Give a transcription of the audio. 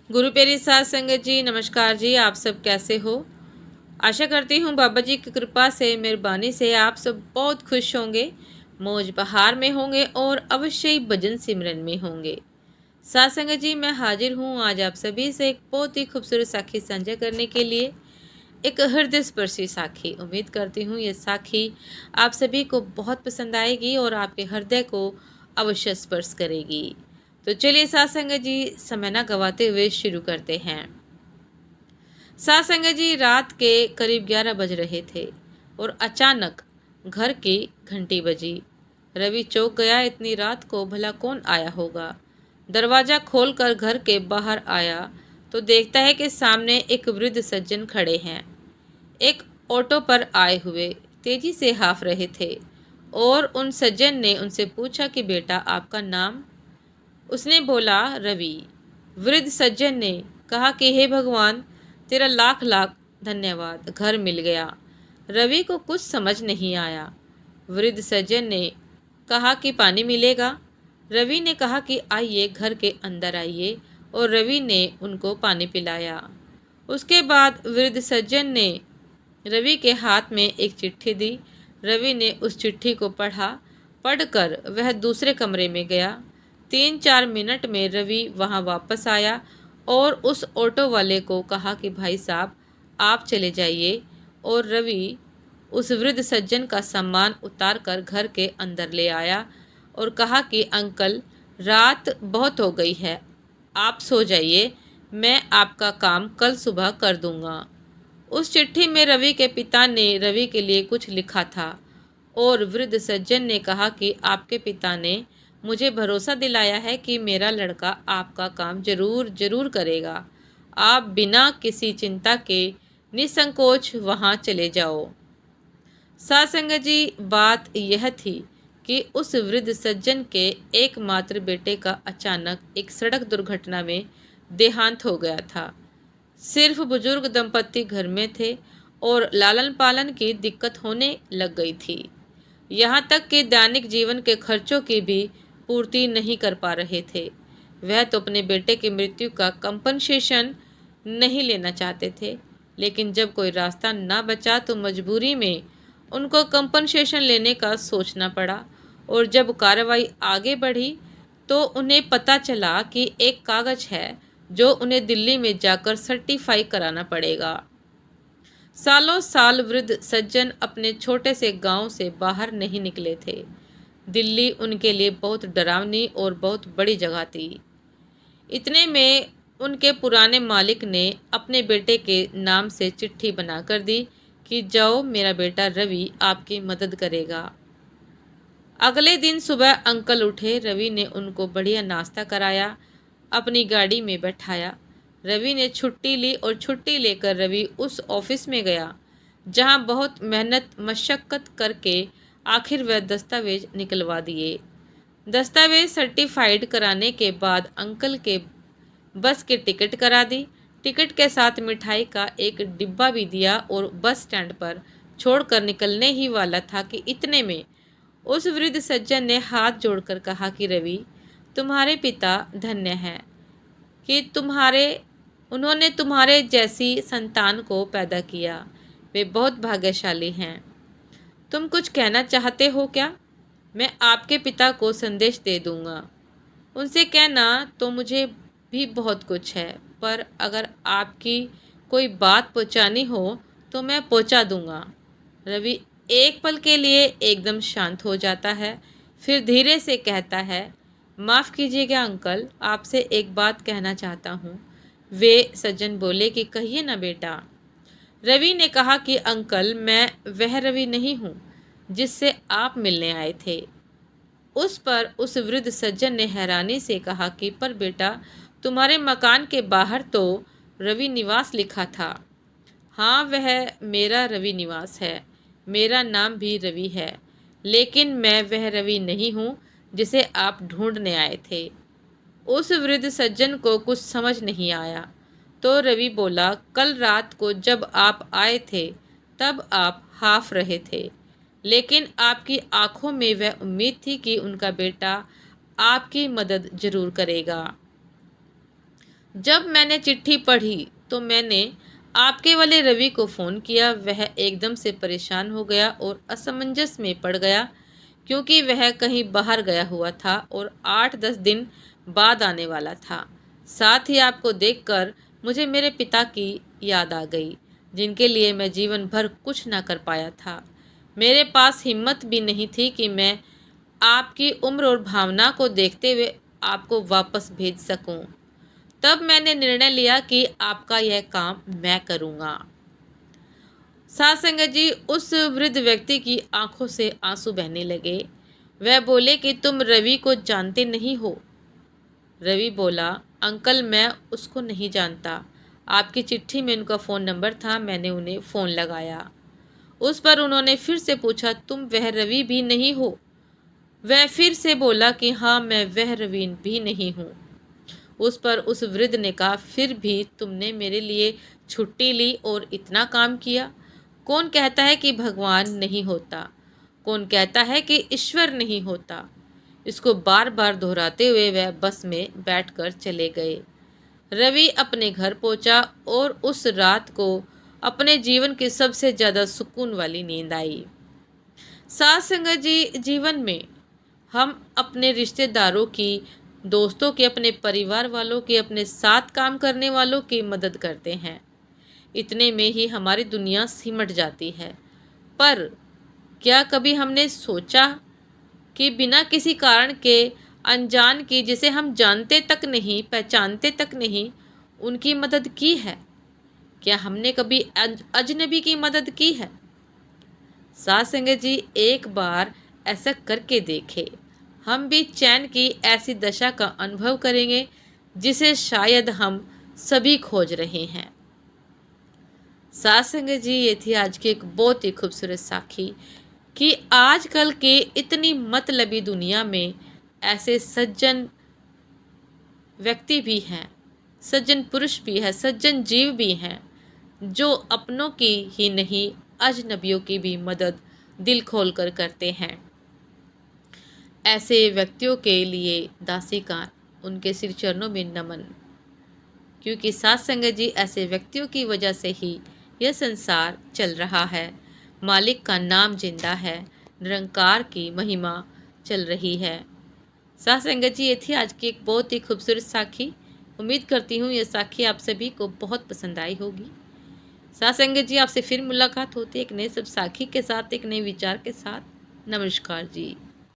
गुरु प्यारी साध संगत जी, नमस्कार जी। आप सब कैसे हो? आशा करती हूँ बाबा जी की कृपा से, मेहरबानी से आप सब बहुत खुश होंगे, मौज बहार में होंगे और अवश्य ही भजन सिमरन में होंगे। साध संगत जी, मैं हाजिर हूँ आज आप सभी से एक बहुत ही खूबसूरत साखी साझा करने के लिए। एक हृदय स्पर्शी साखी। उम्मीद करती हूँ ये साखी आप सभी को बहुत पसंद आएगी और आपके हृदय को अवश्य स्पर्श करेगी। तो चलिए साध संगत जी, समय ना गवाते हुए शुरू करते हैं। साध संगत जी, रात के करीब 11 बज रहे थे और अचानक घर की घंटी बजी। रवि चौंक गया। इतनी रात को भला कौन आया होगा? दरवाजा खोलकर घर के बाहर आया तो देखता है कि सामने एक वृद्ध सज्जन खड़े हैं। एक ऑटो पर आए हुए तेजी से हाँफ रहे थे और उन सज्जन ने उनसे पूछा कि बेटा, आपका नाम? उसने बोला, रवि। वृद्ध सज्जन ने कहा कि हे भगवान, तेरा लाख लाख धन्यवाद, घर मिल गया। रवि को कुछ समझ नहीं आया। वृद्ध सज्जन ने कहा कि पानी मिलेगा। रवि ने कहा कि आइए, घर के अंदर आइए, और रवि ने उनको पानी पिलाया। उसके बाद वृद्ध सज्जन ने रवि के हाथ में एक चिट्ठी दी। रवि ने उस चिट्ठी को पढ़ा। पढ़कर वह दूसरे कमरे में गया। 3-4 मिनट में रवि वहां वापस आया और उस ऑटो वाले को कहा कि भाई साहब, आप चले जाइए, और रवि उस वृद्ध सज्जन का सामान उतार कर घर के अंदर ले आया और कहा कि अंकल, रात बहुत हो गई है, आप सो जाइए, मैं आपका काम कल सुबह कर दूंगा। उस चिट्ठी में रवि के पिता ने रवि के लिए कुछ लिखा था और वृद्ध सज्जन ने कहा कि आपके पिता ने मुझे भरोसा दिलाया है कि मेरा लड़का आपका काम जरूर जरूर करेगा। आप बिना किसी चिंता के निसंकोच वहां चले जाओ। साथ संगत जी, बात यह थी कि उस वृद्ध सज्जन के एकमात्र बेटे का अचानक एक सड़क दुर्घटना में देहांत हो गया था। सिर्फ बुजुर्ग दंपत्ति घर में थे और लालन पालन की दिक्कत होने लग गई थी। यहाँ तक कि दैनिक जीवन के खर्चों की भी पूर्ति नहीं कर पा रहे थे। वह तो अपने बेटे की मृत्यु का कंपनसेशन नहीं लेना चाहते थे, लेकिन जब कोई रास्ता ना बचा तो मजबूरी में उनको कंपनसेशन लेने का सोचना पड़ा। और जब कार्रवाई आगे बढ़ी तो उन्हें पता चला कि एक कागज है जो उन्हें दिल्ली में जाकर सर्टिफाई कराना पड़ेगा। सालों साल वृद्ध सज्जन अपने छोटे से गांव से बाहर नहीं निकले थे। दिल्ली उनके लिए बहुत डरावनी और बहुत बड़ी जगह थी। इतने में उनके पुराने मालिक ने अपने बेटे के नाम से चिट्ठी बनाकर दी कि जाओ, मेरा बेटा रवि आपकी मदद करेगा। अगले दिन सुबह अंकल उठे। रवि ने उनको बढ़िया नाश्ता कराया, अपनी गाड़ी में बैठाया। रवि ने छुट्टी ली और छुट्टी लेकर रवि उस ऑफिस में गया जहां बहुत मेहनत मशक्कत करके आखिर वह दस्तावेज निकलवा दिए। दस्तावेज सर्टिफाइड कराने के बाद अंकल के बस की टिकट करा दी। टिकट के साथ मिठाई का एक डिब्बा भी दिया और बस स्टैंड पर छोड़कर निकलने ही वाला था कि इतने में उस वृद्ध सज्जन ने हाथ जोड़कर कहा कि रवि, तुम्हारे पिता धन्य हैं कि उन्होंने तुम्हारे जैसी संतान को पैदा किया। वे बहुत भाग्यशाली हैं। तुम कुछ कहना चाहते हो क्या? मैं आपके पिता को संदेश दे दूंगा। उनसे कहना तो मुझे भी बहुत कुछ है, पर अगर आपकी कोई बात पहुंचानी हो तो मैं पहुंचा दूंगा। रवि एक पल के लिए एकदम शांत हो जाता है, फिर धीरे से कहता है, माफ़ कीजिएगा अंकल, आपसे एक बात कहना चाहता हूँ। वे सज्जन बोले कि कहिए ना बेटा। रवि ने कहा कि अंकल, मैं वह रवि नहीं हूँ जिससे आप मिलने आए थे। उस पर उस वृद्ध सज्जन ने हैरानी से कहा कि पर बेटा, तुम्हारे मकान के बाहर तो रवि निवास लिखा था। हाँ, वह मेरा रवि निवास है। मेरा नाम भी रवि है, लेकिन मैं वह रवि नहीं हूँ जिसे आप ढूंढने आए थे। उस वृद्ध सज्जन को कुछ समझ नहीं आया तो रवि बोला, कल रात को जब आप आए थे तब आप हाफ रहे थे, लेकिन आपकी आंखों में वह उम्मीद थी कि उनका बेटा आपकी मदद जरूर करेगा। जब मैंने चिट्ठी पढ़ी तो मैंने आपके वाले रवि को फ़ोन किया। वह एकदम से परेशान हो गया और असमंजस में पड़ गया, क्योंकि वह कहीं बाहर गया हुआ था और 8-10 दिन बाद आने वाला था। साथ ही आपको देखकर मुझे मेरे पिता की याद आ गई, जिनके लिए मैं जीवन भर कुछ ना कर पाया था। मेरे पास हिम्मत भी नहीं थी कि मैं आपकी उम्र और भावना को देखते हुए आपको वापस भेज सकूं। तब मैंने निर्णय लिया कि आपका यह काम मैं करूंगा। साथ संगत जी, उस वृद्ध व्यक्ति की आंखों से आंसू बहने लगे। वह बोले कि तुम रवि को जानते नहीं हो। रवि बोला, अंकल मैं उसको नहीं जानता। आपकी चिट्ठी में उनका फ़ोन नंबर था, मैंने उन्हें फ़ोन लगाया। उस पर उन्होंने फिर से पूछा, तुम वह रवि भी नहीं हो? वह फिर से बोला कि हाँ मैं वह रवि भी नहीं हूँ। उस पर उस वृद्ध ने कहा, फिर भी तुमने मेरे लिए छुट्टी ली और इतना काम किया। कौन कहता है कि भगवान नहीं होता? कौन कहता है कि ईश्वर नहीं होता? इसको बार बार दोहराते हुए वह बस में बैठकर चले गए। रवि अपने घर पहुंचा और उस रात को अपने जीवन की सबसे ज़्यादा सुकून वाली नींद आई। साथ संगत जी, जीवन में हम अपने रिश्तेदारों की, दोस्तों की, अपने परिवार वालों की, अपने साथ काम करने वालों की मदद करते हैं। इतने में ही हमारी दुनिया सिमट जाती है। पर क्या कभी हमने सोचा कि बिना किसी कारण के अनजान की, जिसे हम जानते तक नहीं, पहचानते तक नहीं, उनकी मदद की है? क्या हमने कभी अजनबी की मदद की है? साथ संगत जी, एक बार ऐसा करके देखे, हम भी चैन की ऐसी दशा का अनुभव करेंगे जिसे शायद हम सभी खोज रहे हैं। साथ संगत जी, ये थी आज की एक बहुत ही खूबसूरत साखी कि आजकल के इतनी मतलबी दुनिया में ऐसे सज्जन व्यक्ति भी हैं, सज्जन पुरुष भी है, सज्जन जीव भी हैं, जो अपनों की ही नहीं अजनबियों की भी मदद दिल खोलकर करते हैं। ऐसे व्यक्तियों के लिए दासी का उनके सिर चरणों में नमन, क्योंकि साथ संगत जी, ऐसे व्यक्तियों की वजह से ही यह संसार चल रहा है। मालिक का नाम जिंदा है, निरंकार की महिमा चल रही है। साथ संगत जी, ये थी आज की एक बहुत ही खूबसूरत साखी। उम्मीद करती हूँ यह साखी आप सभी को बहुत पसंद आई होगी। साथ संगत जी, आपसे फिर मुलाकात होती है एक नए सब साखी के साथ, एक नए विचार के साथ। नमस्कार जी।